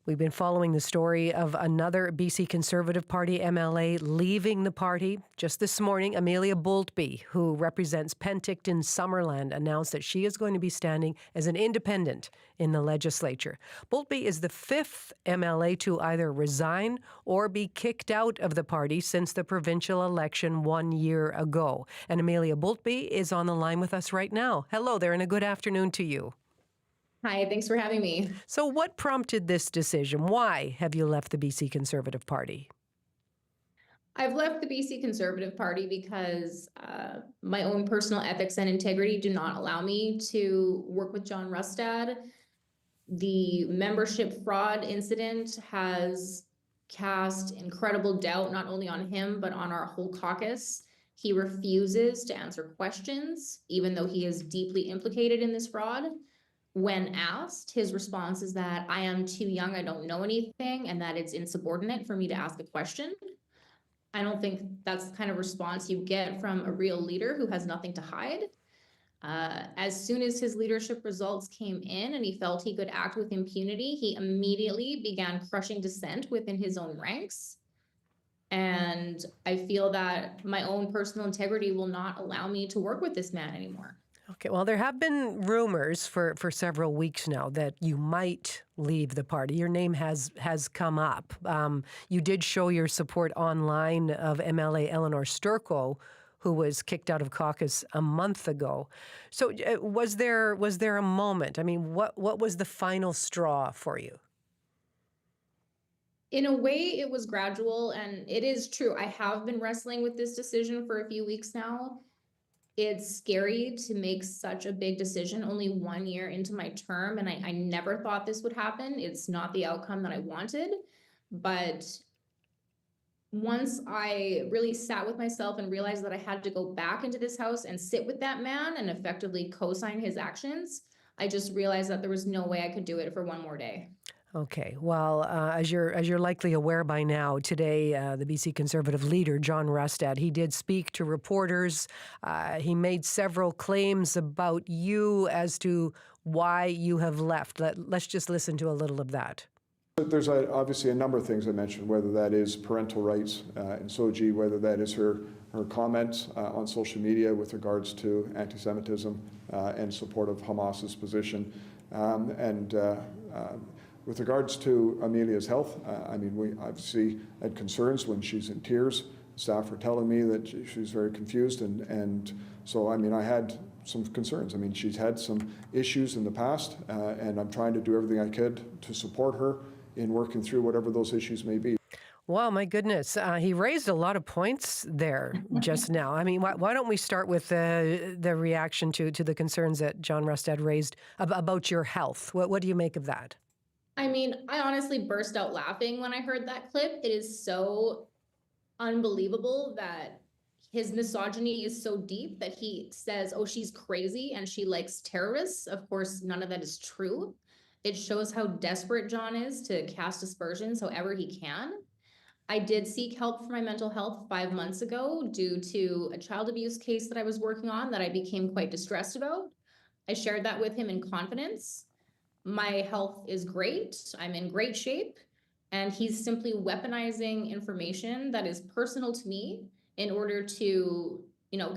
We've been following the story of another BC Conservative Party MLA leaving the party. Just this morning, Amelia Boultbee, who represents Penticton-Summerland, announced that she is going to be standing as an independent in the legislature. Boultbee is the fifth MLA to either resign or be kicked out of the party since the provincial election 1 year ago. And Amelia Boultbee is on the line with us right now. Hello there, and a good afternoon to you. Hi, thanks for having me. So what prompted this decision? Why have you left the BC Conservative Party? I've left the BC Conservative Party because my own personal ethics and integrity do not allow me to work with John Rustad. The membership fraud incident has cast incredible doubt not only on him, but on our whole caucus. He refuses to answer questions, even though he is deeply implicated in this fraud. When asked, his response is that I am too young, I don't know anything, and that it's insubordinate for me to ask a question. I don't think that's the kind of response you get from a real leader who has nothing to hide. As soon as his leadership results came in and he felt he could act with impunity, he immediately began crushing dissent within his own ranks. And I feel that my own personal integrity will not allow me to work with this man anymore. Okay, well, there have been rumors for several weeks now that you might leave the party. Your name has come up. You did show your support online of MLA Eleanor Sturko, who was kicked out of caucus a month ago. So was there a moment? I mean, what was the final straw for you? In a way, it was gradual, and it is true. I have been wrestling with this decision for a few weeks now. It's scary to make such a big decision only 1 year into my term, and I never thought this would happen. It's not the outcome that I wanted, but once I really sat with myself and realized that I had to go back into this house and sit with that man and effectively co-sign his actions, I just realized that there was no way I could do it for one more day. Okay. Well, as you're likely aware by now, today the BC Conservative leader John Rustad, he did speak to reporters. He made several claims about you as to why you have left. Let's just listen to a little of that. There's obviously a number of things I mentioned, whether that is parental rights in Misogyny, whether that is her comments on social media with regards to anti-Semitism and support of Hamas's position, with regards to Amelia's health, I mean, we obviously had concerns when she's in tears. Staff were telling me that she's very confused, and so, I mean, I had some concerns. I mean, she's had some issues in the past, and I'm trying to do everything I could to support her in working through whatever those issues may be. Wow, my goodness. He raised a lot of points there just now. I mean, why don't we start with the reaction to the concerns that John Rustad raised about your health? What do you make of that? I mean, I honestly burst out laughing when I heard that clip. It is so unbelievable that his misogyny is so deep that he says, oh, she's crazy and she likes terrorists. Of course, none of that is true. It shows how desperate John is to cast aspersions however he can. I did seek help for my mental health 5 months ago due to a child abuse case that I was working on that I became quite distressed about. I shared that with him in confidence. My health is great. I'm in great shape. And he's simply weaponizing information that is personal to me in order to,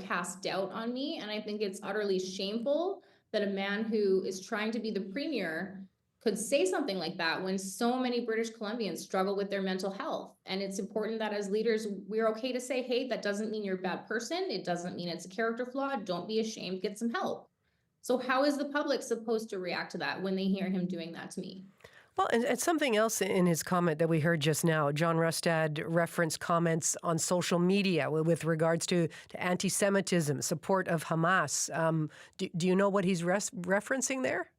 cast doubt on me. And I think it's utterly shameful that a man who is trying to be the premier could say something like that when so many British Columbians struggle with their mental health. And it's important that as leaders, we're okay to say, hey, that doesn't mean you're a bad person. It doesn't mean it's a character flaw. Don't be ashamed. Get some help. So how is the public supposed to react to that when they hear him doing that to me? Well, and something else in his comment that we heard just now, John Rustad referenced comments on social media with regards to anti-Semitism, support of Hamas. Do you know what he's referencing there?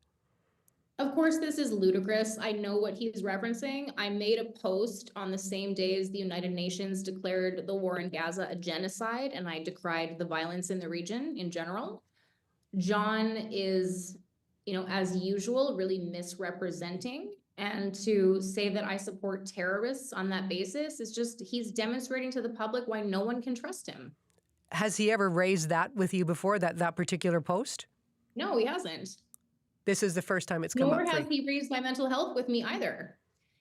Of course, this is ludicrous. I know what he's referencing. I made a post on the same day as the United Nations declared the war in Gaza a genocide, and I decried the violence in the region in general. John is, as usual, really misrepresenting. And to say that I support terrorists on that basis is just, he's demonstrating to the public why no one can trust him. Has he ever raised that with you before, that particular post? No, he hasn't. This is the first time it's come up. Nor has he raised my mental health with me either.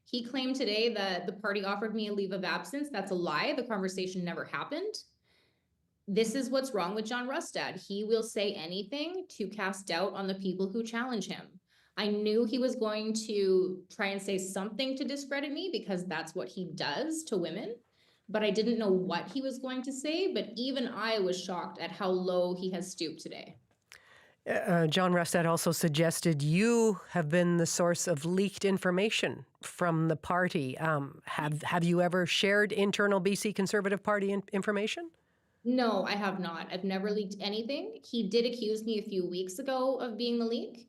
He claimed today that the party offered me a leave of absence. That's a lie. The conversation never happened. This is what's wrong with John Rustad. He will say anything to cast doubt on the people who challenge him. I knew he was going to try and say something to discredit me because that's what he does to women, but I didn't know what he was going to say. But even I was shocked at how low he has stooped today. John Rustad also suggested you have been the source of leaked information from the party. Have you ever shared internal BC Conservative Party information? No, I have not. I've never leaked anything. He did accuse me a few weeks ago of being the leak.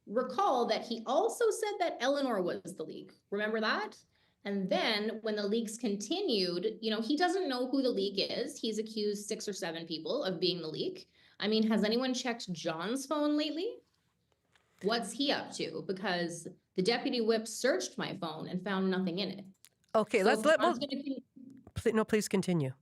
Recall that he also said that Eleanor was the leak. Remember that? And then when the leaks continued, he doesn't know who the leak is. He's accused 6 or 7 people of being the leak. I mean, has anyone checked John's phone lately? What's he up to? Because the deputy whip searched my phone and found nothing in it. Okay, So please continue.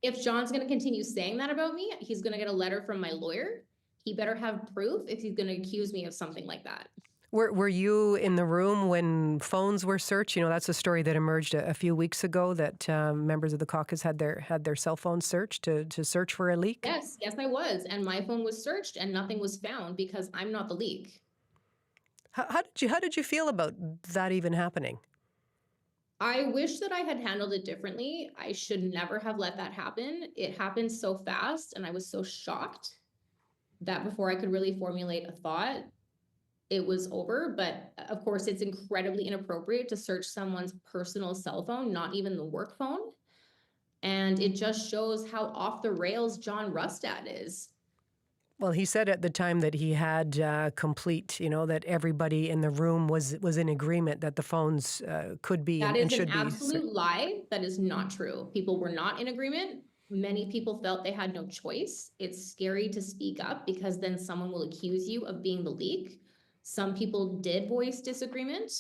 if John's going to continue saying that about me, he's going to get a letter from my lawyer. He better have proof if he's going to accuse me of something like that. Were you in the room when phones were searched? That's a story that emerged a few weeks ago that members of the caucus had their cell phones searched to search for a leak. Yes, I was. And my phone was searched and nothing was found because I'm not the leak. How did you feel about that even happening? I wish that I had handled it differently. I should never have let that happen. It happened so fast and I was so shocked that before I could really formulate a thought, it was over. But of course, it's incredibly inappropriate to search someone's personal cell phone, not even the work phone. And it just shows how off the rails John Rustad is. Well, he said at the time that he had that everybody in the room was in agreement that the phones could be That and is should an absolute lie. That is not true. People were not in agreement. Many people felt they had no choice. It's scary to speak up because then someone will accuse you of being the leak. Some people did voice disagreement.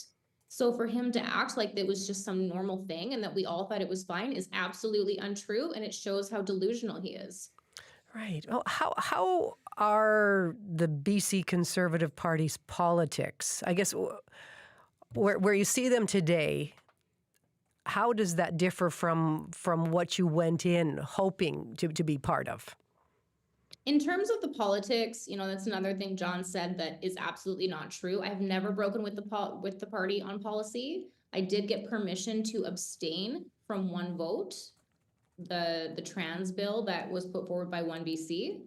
So for him to act like it was just some normal thing and that we all thought it was fine is absolutely untrue. And it shows how delusional he is. Right. Well, how are the BC Conservative Party's politics? I guess where you see them today, how does that differ from what you went in hoping to be part of? In terms of the politics, that's another thing John said that is absolutely not true. I have never broken with the party on policy. I did get permission to abstain from one vote, the trans bill that was put forward by 1BC.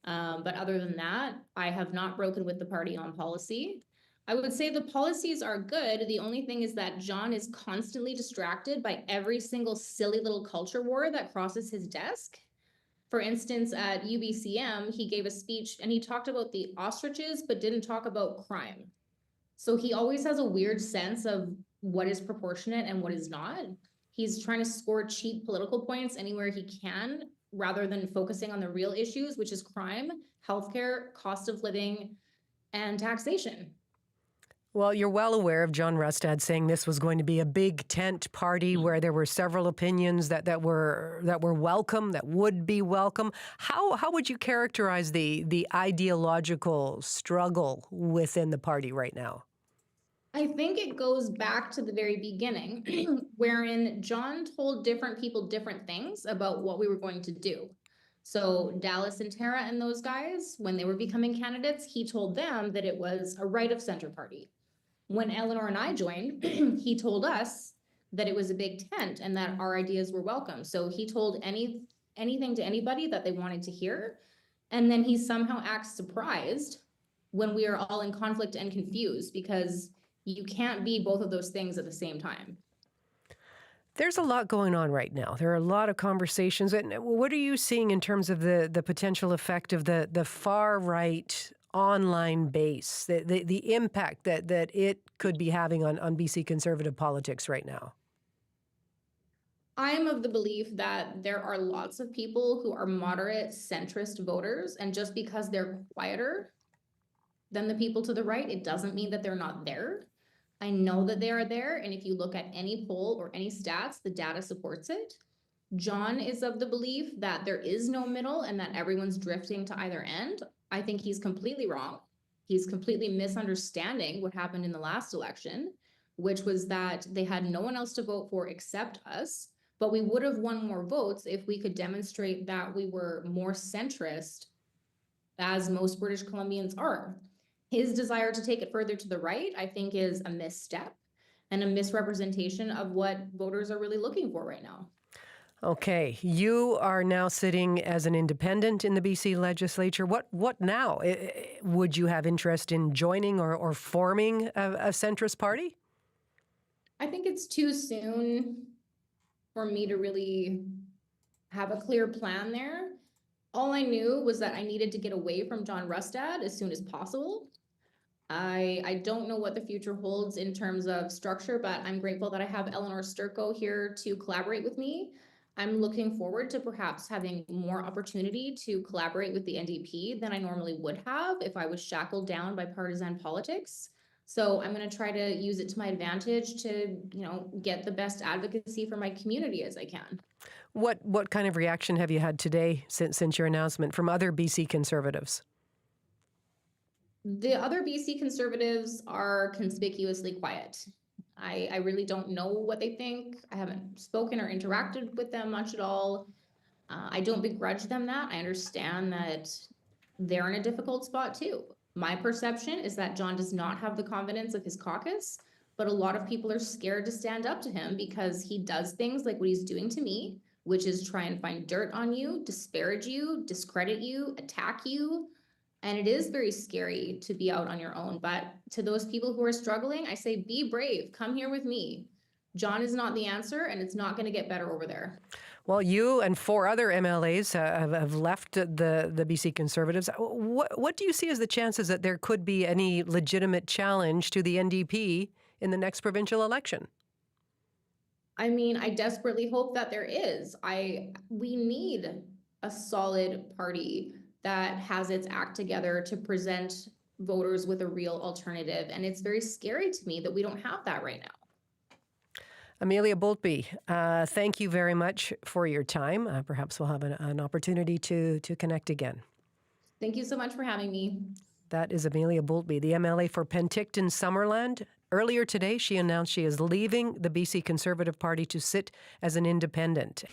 But other than that, I have not broken with the party on policy. I would say the policies are good. The only thing is that John is constantly distracted by every single silly little culture war that crosses his desk. For instance, at UBCM, he gave a speech and he talked about the ostriches, but didn't talk about crime. So he always has a weird sense of what is proportionate and what is not. He's trying to score cheap political points anywhere he can, rather than focusing on the real issues, which is crime, healthcare, cost of living, and taxation. Well, you're well aware of John Rustad saying this was going to be a big tent party where there were several opinions that were welcome, that would be welcome. How would you characterize the ideological struggle within the party right now? I think it goes back to the very beginning, wherein John told different people different things about what we were going to do. So Dallas and Tara and those guys, when they were becoming candidates, he told them that it was a right of center party. When Eleanor and I joined, he told us that it was a big tent and that our ideas were welcome. So he told anything to anybody that they wanted to hear. And then he somehow acts surprised when we are all in conflict and confused, because you can't be both of those things at the same time. There's a lot going on right now. There are a lot of conversations. What are you seeing in terms of the potential effect of the far right online base, the impact that it could be having on BC Conservative politics right now? I am of the belief that there are lots of people who are moderate centrist voters, and just because they're quieter than the people to the right, it doesn't mean that they're not there. I know that they are there, and if you look at any poll or any stats, the data supports it. John is of the belief that there is no middle and that everyone's drifting to either end. I think he's completely wrong. He's completely misunderstanding what happened in the last election, which was that they had no one else to vote for except us, but we would have won more votes if we could demonstrate that we were more centrist, as most British Columbians are. His desire to take it further to the right, I think, is a misstep and a misrepresentation of what voters are really looking for right now. Okay, you are now sitting as an independent in the BC legislature. What now? Would you have interest in joining or forming a centrist party? I think it's too soon for me to really have a clear plan there. All I knew was that I needed to get away from John Rustad as soon as possible. I don't know what the future holds in terms of structure, but I'm grateful that I have Eleanor Sturko here to collaborate with me. I'm looking forward to perhaps having more opportunity to collaborate with the NDP than I normally would have if I was shackled down by partisan politics. So I'm going to try to use it to my advantage to, get the best advocacy for my community as I can. What kind of reaction have you had today since your announcement from other BC Conservatives? The other BC Conservatives are conspicuously quiet. I really don't know what they think. I haven't spoken or interacted with them much at all. I don't begrudge them that. I understand that they're in a difficult spot too. My perception is that John does not have the confidence of his caucus, but a lot of people are scared to stand up to him because he does things like what he's doing to me, which is try and find dirt on you, disparage you, discredit you, attack you. And it is very scary to be out on your own. But to those people who are struggling, I say, be brave. Come here with me. John is not the answer, and it's not going to get better over there. Well, you and 4 other MLAs have left the BC Conservatives. What do you see as the chances that there could be any legitimate challenge to the NDP in the next provincial election? I mean, I desperately hope that there is. We need a solid party that has its act together to present voters with a real alternative. And it's very scary to me that we don't have that right now. Amelia Boultbee, thank you very much for your time. Perhaps we'll have an opportunity to connect again. Thank you so much for having me. That is Amelia Boultbee, the MLA for Penticton-Summerland. Earlier today, she announced she is leaving the BC Conservative Party to sit as an independent.